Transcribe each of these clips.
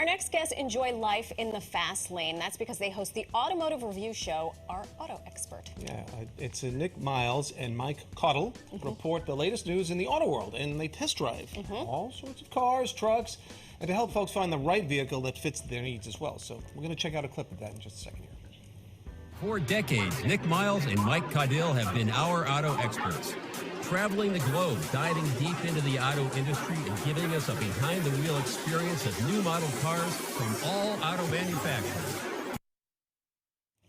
next guests enjoy life in the fast lane. That's because they host the automotive review show, Our Auto Expert. Yeah, it's Nick Miles and Mike Caudill report the latest news in the auto world, and they test drive all sorts of cars, trucks, and to help folks find the right vehicle that fits their needs as well. So we're going to check out a clip of that in just a second here. For decades, Nick Miles and Mike Caudill have been our auto experts, traveling the globe, diving deep into the auto industry and giving us a behind-the-wheel experience of new model cars from all auto manufacturers.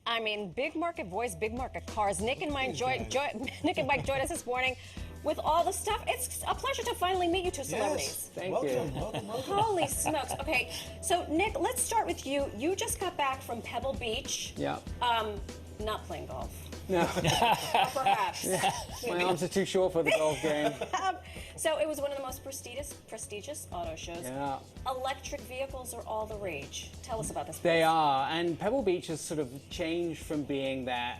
I mean, big market voice, big market cars. Nick and Mike joined us this morning with all the stuff. It's a pleasure to finally meet you two celebrities. Yes. Thank Welcome. you. Holy smokes. Okay, so Nick, let's start with you. You just got back from Pebble Beach. Yeah. Not playing golf. No. Or perhaps. My arms are too short for the golf game. So it was one of the most prestigious auto shows. Yeah. Electric vehicles are all the rage. Tell us about this. They are. And Pebble Beach has sort of changed from being that,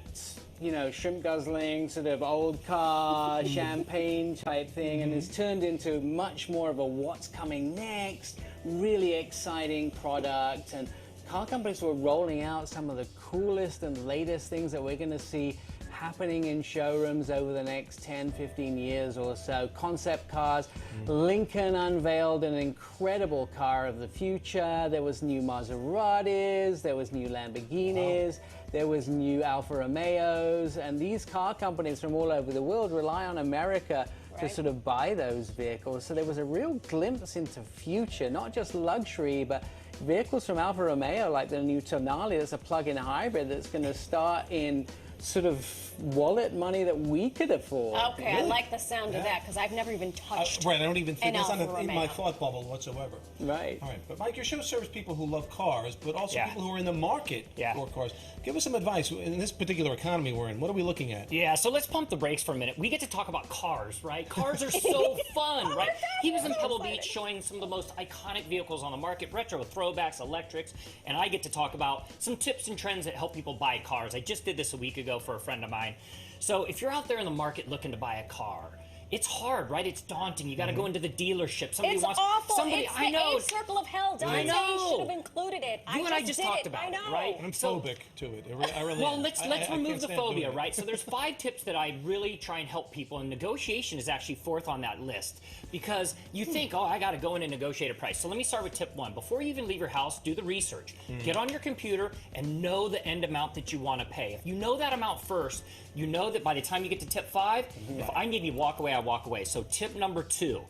you know, shrimp guzzling, sort of old car, champagne type thing, and has turned into much more of a what's coming next, really exciting product. And car companies were rolling out some of the coolest and latest things that we're going to see happening in showrooms over the next 10, 15 years or so. Concept cars. Lincoln unveiled an incredible car of the future. There was new Maseratis, there was new Lamborghinis, there was new Alfa Romeos, and these car companies from all over the world rely on America to sort of buy those vehicles. So there was a real glimpse into future, not just luxury, but vehicles from Alfa Romeo, like the new Tonale, that's a plug-in hybrid that's going to start in sort of wallet money that we could afford. Okay, I like the sound of that because I've never even touched Right, I don't even think that's Alfa in my Romeo. thought bubble whatsoever. Right. All right, but Mike, your show serves people who love cars, but also Yeah. people who are in the market for cars. Give us some advice. In this particular economy we're in, what are we looking at? Yeah, so let's pump the brakes for a minute. We get to talk about cars, right? Cars are so fun, right? He was in Pebble Beach showing some of the most iconic vehicles on the market, retro throwbacks, electrics, and I get to talk about some tips and trends that help people buy cars. I just did this a week ago for a friend of mine. So if you're out there in the market looking to buy a car, it's hard, right? It's daunting. You got to go into the dealership. Somebody It's wants awful. somebody. It's I know. the eighth circle of hell. Dante should have included it. You and I just talked about it, right? I'm phobic to it. I really well, am. let's I remove can't the stand phobia, doing it. right? So there's 5 tips that I really try and help people, and negotiation is actually 4th on that list because you think, oh, I got to go in and negotiate a price. So let me start with tip 1. Before you even leave your house, do the research. Get on your computer and know the end amount that you want to pay. If you know that amount first, you know that by the time you get to tip 5, if I need to walk away, I walk away. So tip number 2.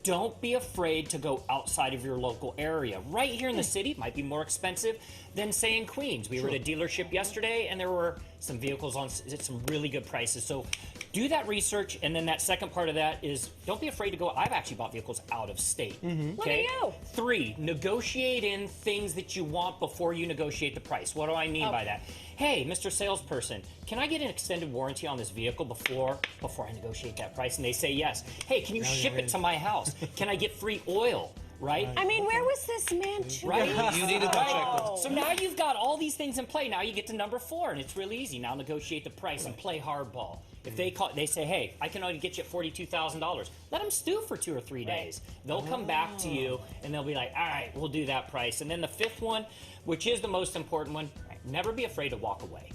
Don't be afraid to go outside of your local area. Right here in the city, it might be more expensive than, say, in Queens. We were at a dealership yesterday, and there were some vehicles on at some really good prices. So do that research, and then that second part of that is don't be afraid to go. I've actually bought vehicles out of state. Look at you. 3, negotiate in things that you want before you negotiate the price. What do I mean by that? Hey, Mr. Salesperson, can I get an extended warranty on this vehicle before I negotiate that price? And they say yes. Hey, can you ship it to my house? Can I get free oil? Right? I mean, where was this man to Right? be? You needed that checklist. So now you've got all these things in play. Now you get to number 4, and it's really easy. Now negotiate the price and play hardball. If they say, hey, I can only get you $42,000, let them stew for 2 or 3 days. They'll come back to you, and they'll be like, all right, we'll do that price. And then the 5th one, which is the most important one, never be afraid to walk away.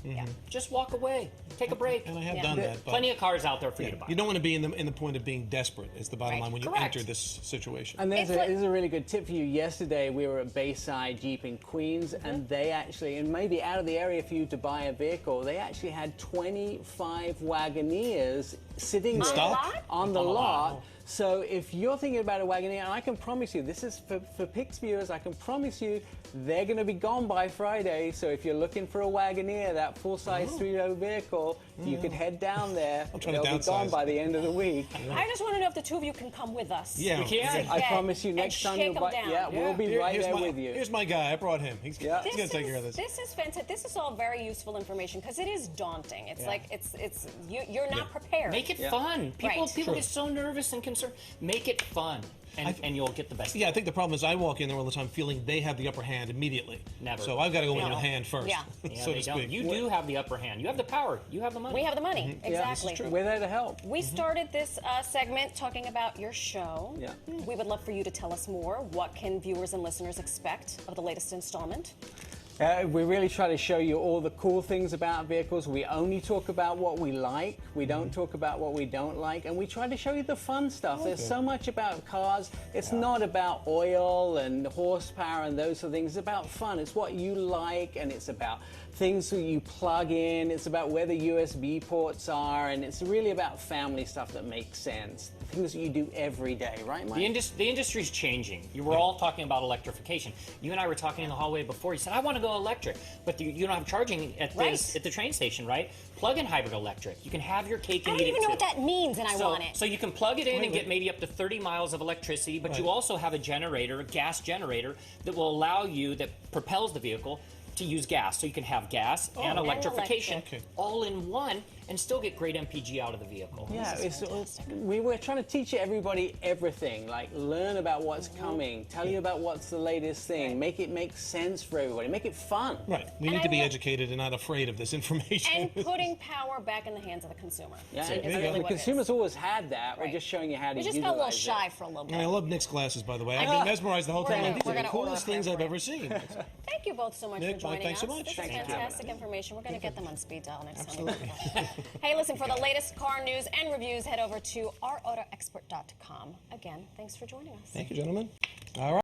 Just walk away. Take a break. And I have done that. But Plenty of cars out there for you to buy. you don't want to be in the point of being desperate is the bottom line when you Correct. enter this situation. And there's a really good tip for you. Yesterday, we were at Bayside Jeep in Queens, and they actually, and maybe out of the area for you to buy a vehicle, they actually had 25 Wagoneers sitting there on the lot. So if you're thinking about a Wagoneer, and I can promise you, this is for Pix viewers, I can promise you they're going to be gone by Friday. So if you're looking for a Wagoneer, that full-size 3-row vehicle, you could head down there. trying to They'll be gone downsize. by the end of the week. I just want to know if the two of you can come with us. Yeah. We can. I promise you, next time shake you buy, 'em down. we'll be right Here's there my, with you. Here's my guy. I brought him. He's going to take care of this. This is fantastic. This is all very useful information because it is daunting. It's like you're not prepared. Make it fun. People Right. get so nervous and confused. concerned, make it fun, and you'll get the best. Yeah, I think the problem is I walk in there all the time feeling they have the upper hand immediately. Never. So I've got to go in No. a hand first, Yeah. Yeah, so they to don't. speak. You do have the upper hand. You have the power. You have the money. We have the money. Exactly. We're there to help. We started this segment talking about your show. Yeah. We would love for you to tell us more. What can viewers and listeners expect of the latest installment? We really try to show you all the cool things about vehicles. We only talk about what we like. We don't talk about what we don't like. And we try to show you the fun stuff. There's so much about cars. It's not about oil and horsepower and those sort of things. It's about fun. It's what you like, and it's about things that you plug in. It's about where the USB ports are, and it's really about family stuff that makes sense. Things that you do every day, right, Mike? The industry's changing. You were all talking about electrification. You and I were talking in the hallway before. You said, I want to go electric, but you don't have charging at the train station, right? Plug-in hybrid electric. You can have your cake I and don't eat even it know what too. that means, and I want it. So you can plug it in and get maybe up to 30 miles of electricity, but you also have a generator, a gas generator, that will allow you, that propels the vehicle, to use gas. So you can have gas and electrification all in one and still get great MPG out of the vehicle. Yeah, we're trying to teach everybody everything. Like, learn about what's coming, tell you about what's the latest thing, make it make sense for everybody, make it fun. Right. We need to be educated and not afraid of this information. And putting power back in the hands of the consumer. Yeah, Is and really the what it is. consumers always had that. We're Right. just showing you how to We utilize just got a little it. shy for a little bit. And I love Nick's glasses, by the way. I've been mesmerized the whole time. These we're are the gonna coolest order a things pair I've for ever seen. Thank you both so much Nick, for joining Mike, thanks us. so much. This is Thank you. fantastic information. We're going to get them on speed dial next time. Hey, listen, for the latest car news and reviews, head over to ourautoexpert.com. Again, thanks for joining us. Thank you, gentlemen. All right.